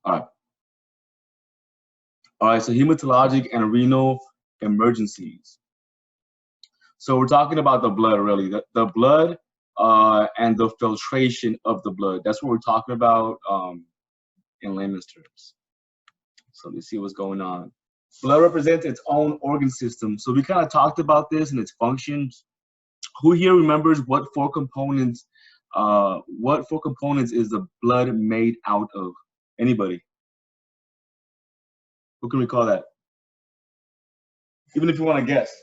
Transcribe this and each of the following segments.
All right. All right, so hematologic and renal emergencies. So we're talking about the blood, really. The blood and the filtration of the blood. That's what we're talking about in layman's terms. So let's see what's going on. Blood represents its own organ system. So we kind of talked about this and its functions. Who here remembers what four components is the blood made out of? Anybody? Who can recall that? Even if you want to guess.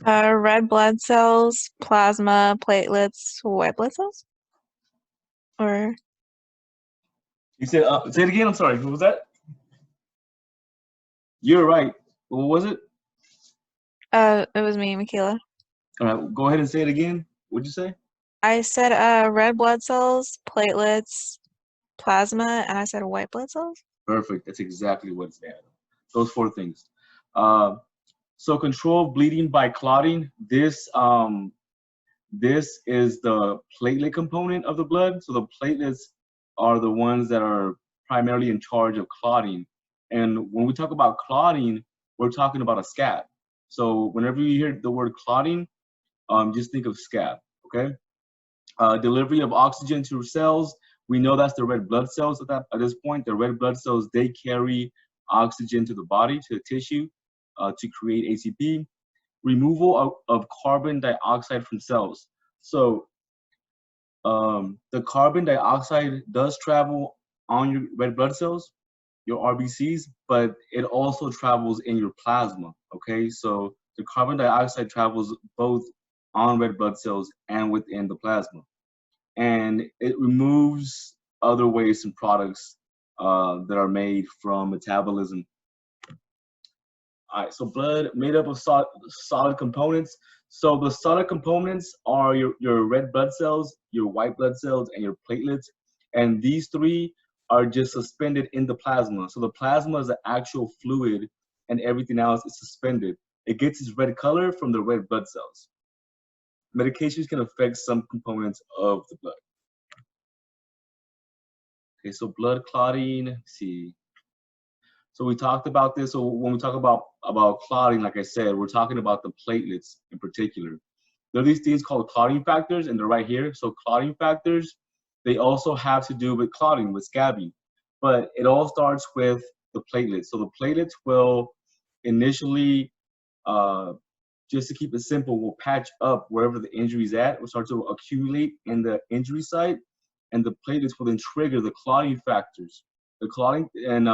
Red blood cells, plasma, platelets, white blood cells? Or? You said, say it again, I'm sorry, what was that? You're right. What was it? It was me, Michaela. All right, go ahead and say it again. What'd you say? I said red blood cells, platelets, plasma, and I said white blood cells. Perfect. That's exactly what it's at. Those four things. So control bleeding by clotting. This is the platelet component of the blood. So the platelets are the ones that are primarily in charge of clotting. And when we talk about clotting, we're talking about a scab. So whenever you hear the word clotting, just think of scab, okay? Delivery of oxygen to cells. We know that's the red blood cells at this point. The red blood cells, they carry oxygen to the body, to the tissue, to create ATP. Removal of carbon dioxide from cells. So the carbon dioxide does travel on your red blood cells, your RBCs, but it also travels in your plasma, okay? So the carbon dioxide travels both on red blood cells and within the plasma. And it removes other waste and products that are made from metabolism. All right, so blood made up of solid components. So the solid components are your red blood cells, your white blood cells, and your platelets. And these three are just suspended in the plasma. So the plasma is the actual fluid, and everything else is suspended. It gets its red color from the red blood cells. Medications can affect some components of the blood. Okay, so blood clotting, let's see. So we talked about this. So when we talk about clotting, like I said, we're talking about the platelets in particular. There are these things called clotting factors, and they're right here. So clotting factors, they also have to do with clotting, with scabbing. But it all starts with the platelets. So the platelets will initially, just to keep it simple, will patch up wherever the injury is at. Will start to accumulate in the injury site, and the platelets will then trigger the clotting factors. The clotting, and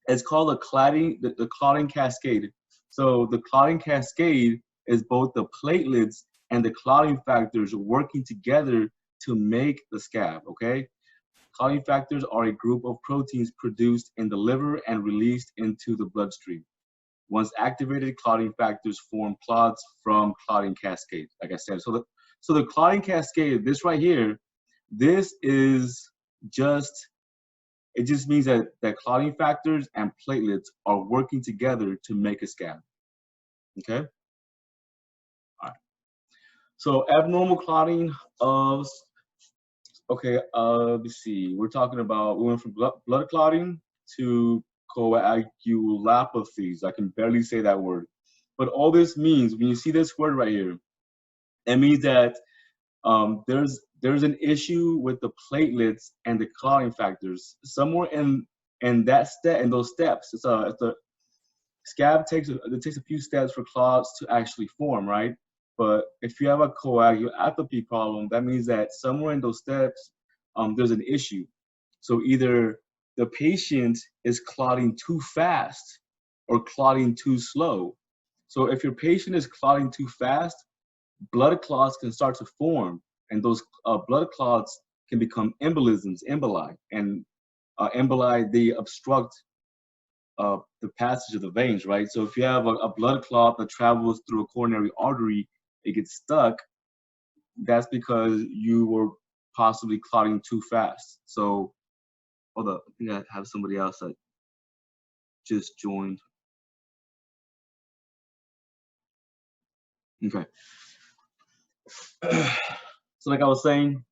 it's called the clotting cascade. So the clotting cascade is both the platelets and the clotting factors working together to make the scab, okay? Clotting factors are a group of proteins produced in the liver and released into the bloodstream. Once activated, clotting factors form clots from clotting cascade, like I said. So the clotting cascade, this right here, this is just, it just means that clotting factors and platelets are working together to make a scab, okay? All right. So abnormal clotting of, okay, let's see. We're talking about, we went from blood clotting to coagulopathies. I can barely say that word. But all this means, when you see this word right here, it means that there's an issue with the platelets and the clotting factors. Somewhere in those steps, it's a scab takes a few steps for clots to actually form, right? But if you have a coagulopathy problem, that means that somewhere in those steps, there's an issue. So either the patient is clotting too fast or clotting too slow. So if your patient is clotting too fast, blood clots can start to form, and those blood clots can become embolisms, emboli. And emboli, they obstruct the passage of the veins, right? So if you have a blood clot that travels through a coronary artery, it gets stuck, that's because you were possibly clotting too fast. So, hold up, I think I have somebody else that just joined. Okay. So like I was saying,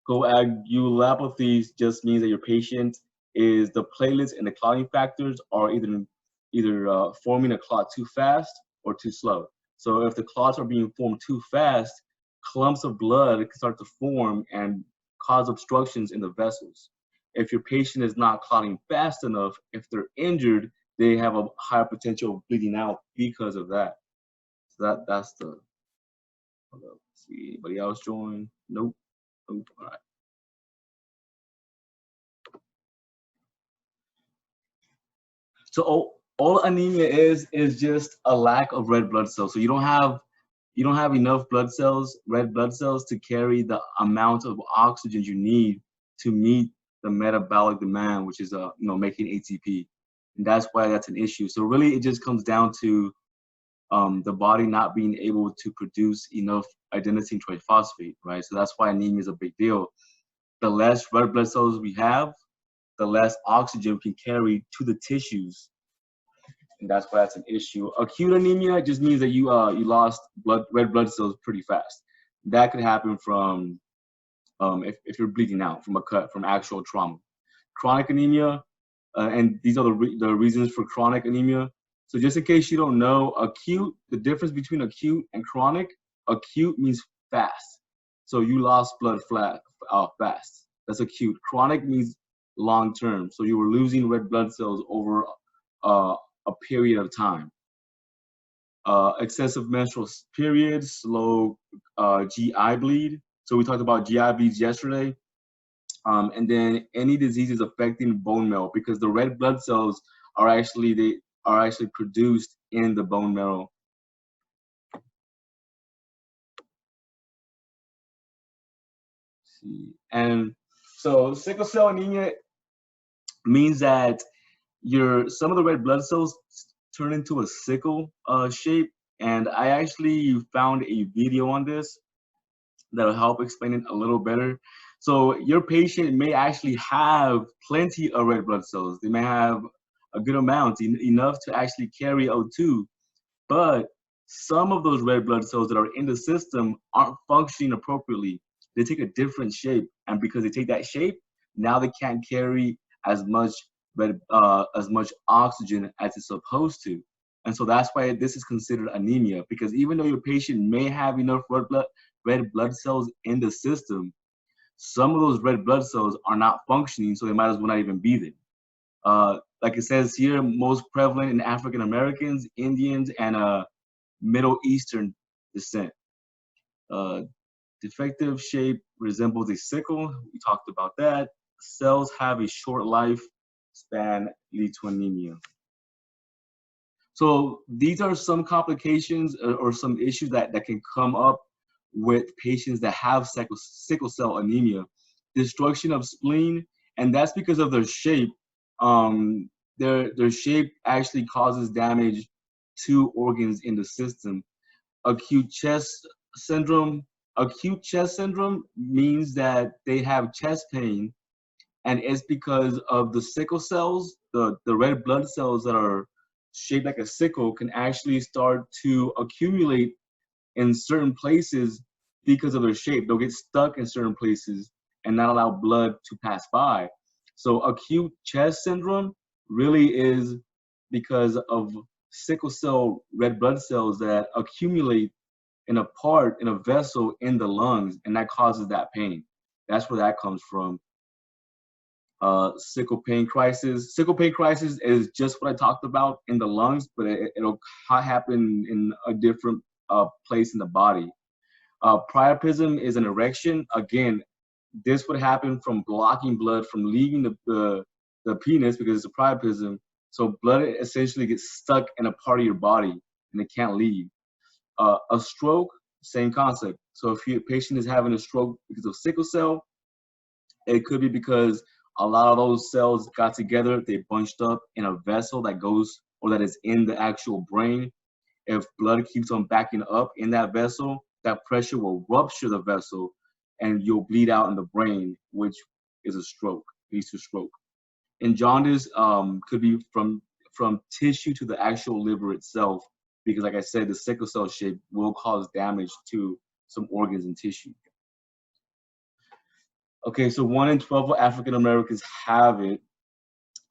Coagulopathy just means that your patient is the platelets and the clotting factors are either forming a clot too fast or too slow. So if the clots are being formed too fast, clumps of blood can start to form and cause obstructions in the vessels. If your patient is not clotting fast enough, if they're injured, they have a higher potential of bleeding out because of that. So that's the. Let's see, anybody else join? Nope. Nope. All right. So all anemia is just a lack of red blood cells. So you don't have enough blood cells, red blood cells, to carry the amount of oxygen you need to meet the metabolic demand, which is making ATP, and that's why that's an issue. So really, it just comes down to the body not being able to produce enough adenosine triphosphate, right? So that's why anemia is a big deal. The less red blood cells we have, the less oxygen we can carry to the tissues, and that's why that's an issue. Acute anemia just means that you lost red blood cells pretty fast. That could happen from if you're bleeding out from a cut, from actual trauma. Chronic anemia, and these are the reasons for chronic anemia. So just in case you don't know, the difference between acute and chronic, acute means fast. So you lost blood fast. That's acute. Chronic means long term. So you were losing red blood cells over a period of time. Excessive menstrual periods, slow GI bleed. So we talked about GI bleeds yesterday. And then any diseases affecting bone marrow, because the red blood cells are actually produced in the bone marrow. Let's see, and so sickle cell anemia means that some of the red blood cells turn into a sickle shape, and I actually found a video on this that'll help explain it a little better. So your patient may actually have plenty of red blood cells. They may have a good amount, enough to actually carry O2, but some of those red blood cells that are in the system aren't functioning appropriately. They take a different shape, and because they take that shape, now they can't carry as much oxygen as it's supposed to. And so that's why this is considered anemia, because even though your patient may have enough red blood cells in the system, some of those red blood cells are not functioning, so they might as well not even be there. Like it says here, most prevalent in African Americans, Indians, and Middle Eastern descent. Defective shape resembles a sickle. We talked about that. Cells have a short life span, lead to anemia. So these are some complications or some issues that can come up with patients that have sickle cell anemia. Destruction of spleen, and that's because of their shape. Their shape actually causes damage to organs in the system. Acute chest syndrome means that they have chest pain, and it's because of the sickle cells, the red blood cells that are shaped like a sickle can actually start to accumulate in certain places because of their shape. They'll get stuck in certain places and not allow blood to pass by. So acute chest syndrome really is because of sickle cell red blood cells that accumulate in a vessel in the lungs, and that causes that pain. That's where that comes from. Sickle pain crisis. Sickle pain crisis is just what I talked about in the lungs, but it'll happen in a different place in the body. Priapism is an erection. Again, this would happen from blocking blood from leaving the penis because it's a priapism. So blood essentially gets stuck in a part of your body and it can't leave. A stroke, same concept. So if your patient is having a stroke because of sickle cell, it could be because a lot of those cells got together, they bunched up in a vessel that goes or that is in the actual brain. If blood keeps on backing up in that vessel, that pressure will rupture the vessel and you'll bleed out in the brain, which is a stroke, leads to stroke. And jaundice could be from tissue to the actual liver itself, because like I said, the sickle cell shape will cause damage to some organs and tissue. Okay, so 1 in 12 African Americans have it.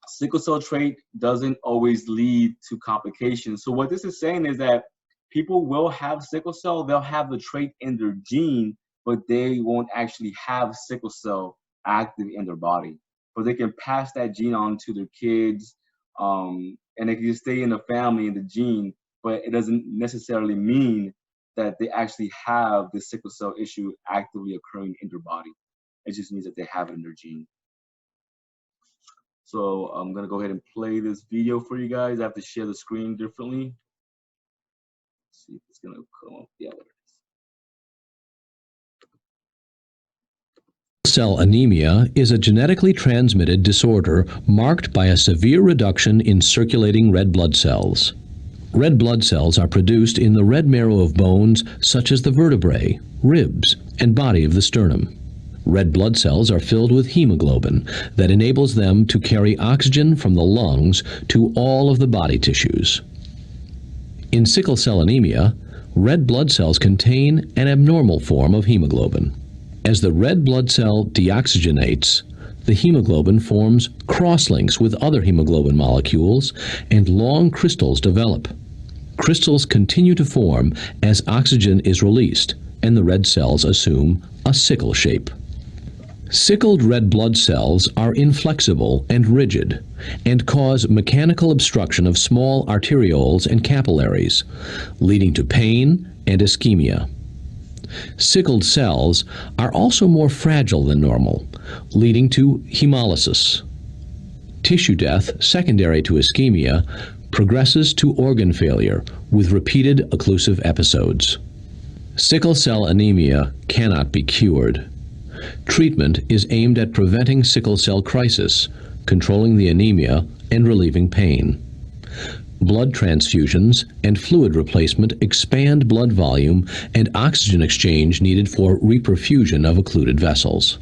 Sickle cell trait doesn't always lead to complications. So what this is saying is that people will have sickle cell, they'll have the trait in their gene, but they won't actually have sickle cell active in their body. But they can pass that gene on to their kids, and they can just stay in the family in the gene, but it doesn't necessarily mean that they actually have the sickle cell issue actively occurring in their body. It just means that they have it in their gene. So I'm gonna go ahead and play this video for you guys. I have to share the screen differently. Let's see if it's gonna come up. Yeah, there it is. Cell anemia is a genetically transmitted disorder marked by a severe reduction in circulating red blood cells. Red blood cells are produced in the red marrow of bones such as the vertebrae, ribs, and body of the sternum. Red blood cells are filled with hemoglobin that enables them to carry oxygen from the lungs to all of the body tissues. In sickle cell anemia, red blood cells contain an abnormal form of hemoglobin. As the red blood cell deoxygenates, the hemoglobin forms crosslinks with other hemoglobin molecules and long crystals develop. Crystals continue to form as oxygen is released and the red cells assume a sickle shape. Sickled red blood cells are inflexible and rigid and cause mechanical obstruction of small arterioles and capillaries, leading to pain and ischemia. Sickled cells are also more fragile than normal, leading to hemolysis. Tissue death secondary to ischemia progresses to organ failure with repeated occlusive episodes. Sickle cell anemia cannot be cured. Treatment is aimed at preventing sickle cell crisis, controlling the anemia, and relieving pain. Blood transfusions and fluid replacement expand blood volume and oxygen exchange needed for reperfusion of occluded vessels.